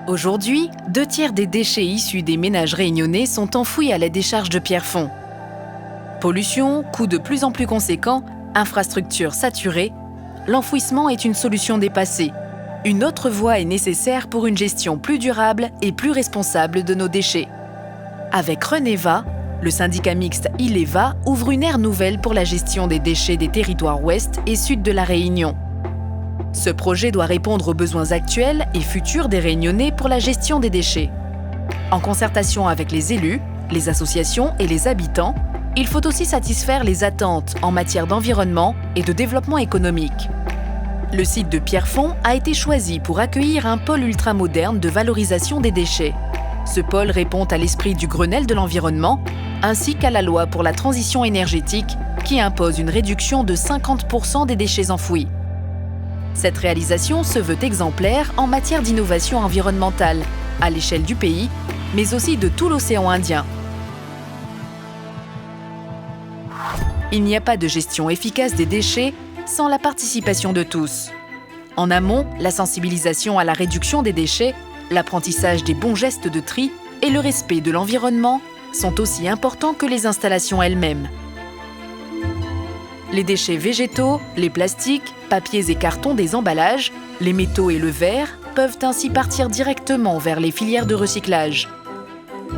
Aujourd'hui, 2/3 des déchets issus des ménages réunionnais sont enfouis à la décharge de Pierrefonds. Pollution, coûts de plus en plus conséquents, infrastructures saturées, l'enfouissement est une solution dépassée. Une autre voie est nécessaire pour une gestion plus durable et plus responsable de nos déchets. Avec Reneva, le syndicat mixte Ileva ouvre une ère nouvelle pour la gestion des déchets des territoires ouest et sud de la Réunion. Ce projet doit répondre aux besoins actuels et futurs des Réunionnais pour la gestion des déchets. En concertation avec les élus, les associations et les habitants, il faut aussi satisfaire les attentes en matière d'environnement et de développement économique. Le site de Pierrefonds a été choisi pour accueillir un pôle ultramoderne de valorisation des déchets. Ce pôle répond à l'esprit du Grenelle de l'environnement, ainsi qu'à la loi pour la transition énergétique qui impose une réduction de 50% des déchets enfouis. Cette réalisation se veut exemplaire en matière d'innovation environnementale, à l'échelle du pays, mais aussi de tout l'océan Indien. Il n'y a pas de gestion efficace des déchets sans la participation de tous. En amont, la sensibilisation à la réduction des déchets, l'apprentissage des bons gestes de tri et le respect de l'environnement sont aussi importants que les installations elles-mêmes. Les déchets végétaux, les plastiques, papiers et cartons des emballages, les métaux et le verre peuvent ainsi partir directement vers les filières de recyclage.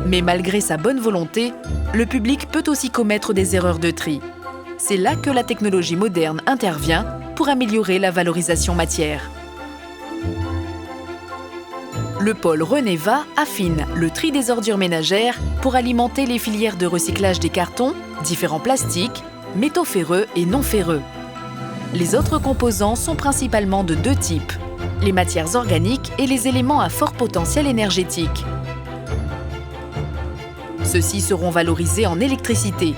Mais malgré sa bonne volonté, le public peut aussi commettre des erreurs de tri. C'est là que la technologie moderne intervient pour améliorer la valorisation matière. Le pôle Reneva affine le tri des ordures ménagères pour alimenter les filières de recyclage des cartons, différents plastiques, métaux ferreux et non ferreux. Les autres composants sont principalement de 2 types, les matières organiques et les éléments à fort potentiel énergétique. Ceux-ci seront valorisés en électricité.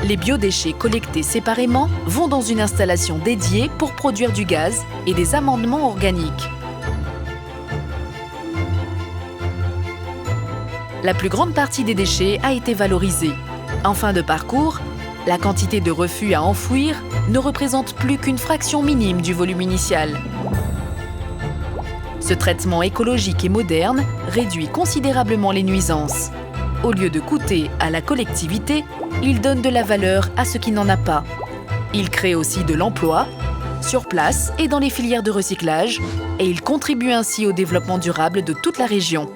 Les biodéchets collectés séparément vont dans une installation dédiée pour produire du gaz et des amendements organiques. La plus grande partie des déchets a été valorisée. En fin de parcours, la quantité de refus à enfouir ne représente plus qu'une fraction minime du volume initial. Ce traitement écologique et moderne réduit considérablement les nuisances. Au lieu de coûter à la collectivité, il donne de la valeur à ce qui n'en a pas. Il crée aussi de l'emploi, sur place et dans les filières de recyclage, et il contribue ainsi au développement durable de toute la région.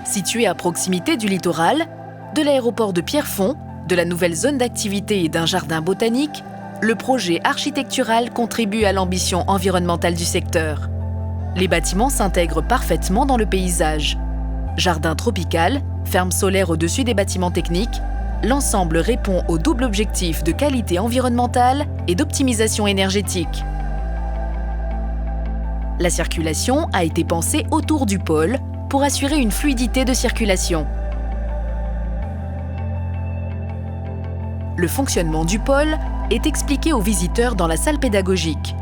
Situé à proximité du littoral, de l'aéroport de Pierrefonds, de la nouvelle zone d'activité et d'un jardin botanique, le projet architectural contribue à l'ambition environnementale du secteur. Les bâtiments s'intègrent parfaitement dans le paysage. Jardin tropical, ferme solaire au-dessus des bâtiments techniques, l'ensemble répond au double objectif de qualité environnementale et d'optimisation énergétique. La circulation a été pensée autour du pôle pour assurer une fluidité de circulation. Le fonctionnement du pôle est expliqué aux visiteurs dans la salle pédagogique.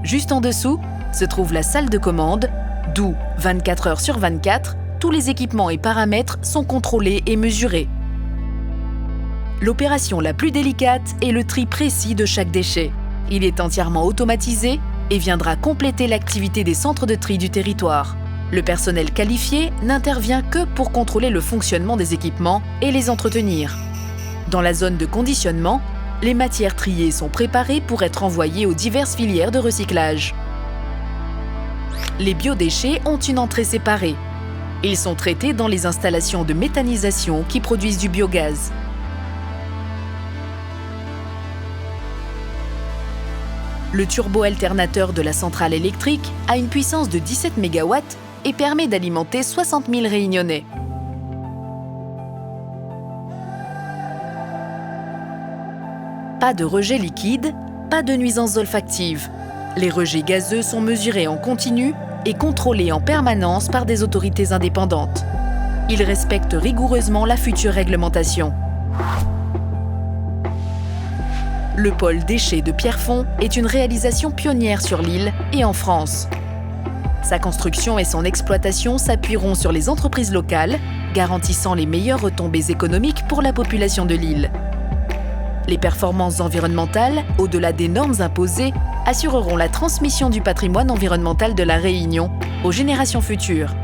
Juste en dessous se trouve la salle de commande, d'où, 24 heures sur 24, tous les équipements et paramètres sont contrôlés et mesurés. L'opération la plus délicate est le tri précis de chaque déchet. Il est entièrement automatisé et viendra compléter l'activité des centres de tri du territoire. Le personnel qualifié n'intervient que pour contrôler le fonctionnement des équipements et les entretenir. Dans la zone de conditionnement, les matières triées sont préparées pour être envoyées aux diverses filières de recyclage. Les biodéchets ont une entrée séparée. Ils sont traités dans les installations de méthanisation qui produisent du biogaz. Le turbo-alternateur de la centrale électrique a une puissance de 17 MW et permet d'alimenter 60 000 Réunionnais. Pas de rejet liquide, pas de nuisances olfactives. Les rejets gazeux sont mesurés en continu et contrôlés en permanence par des autorités indépendantes. Ils respectent rigoureusement la future réglementation. Le pôle déchets de Pierrefonds est une réalisation pionnière sur l'île et en France. Sa construction et son exploitation s'appuieront sur les entreprises locales, garantissant les meilleures retombées économiques pour la population de l'île. Les performances environnementales, au-delà des normes imposées, assureront la transmission du patrimoine environnemental de la Réunion aux générations futures.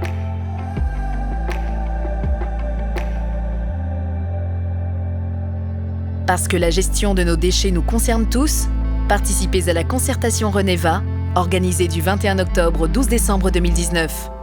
Parce que la gestion de nos déchets nous concerne tous, participez à la concertation Reneva, organisée du 21 octobre au 12 décembre 2019.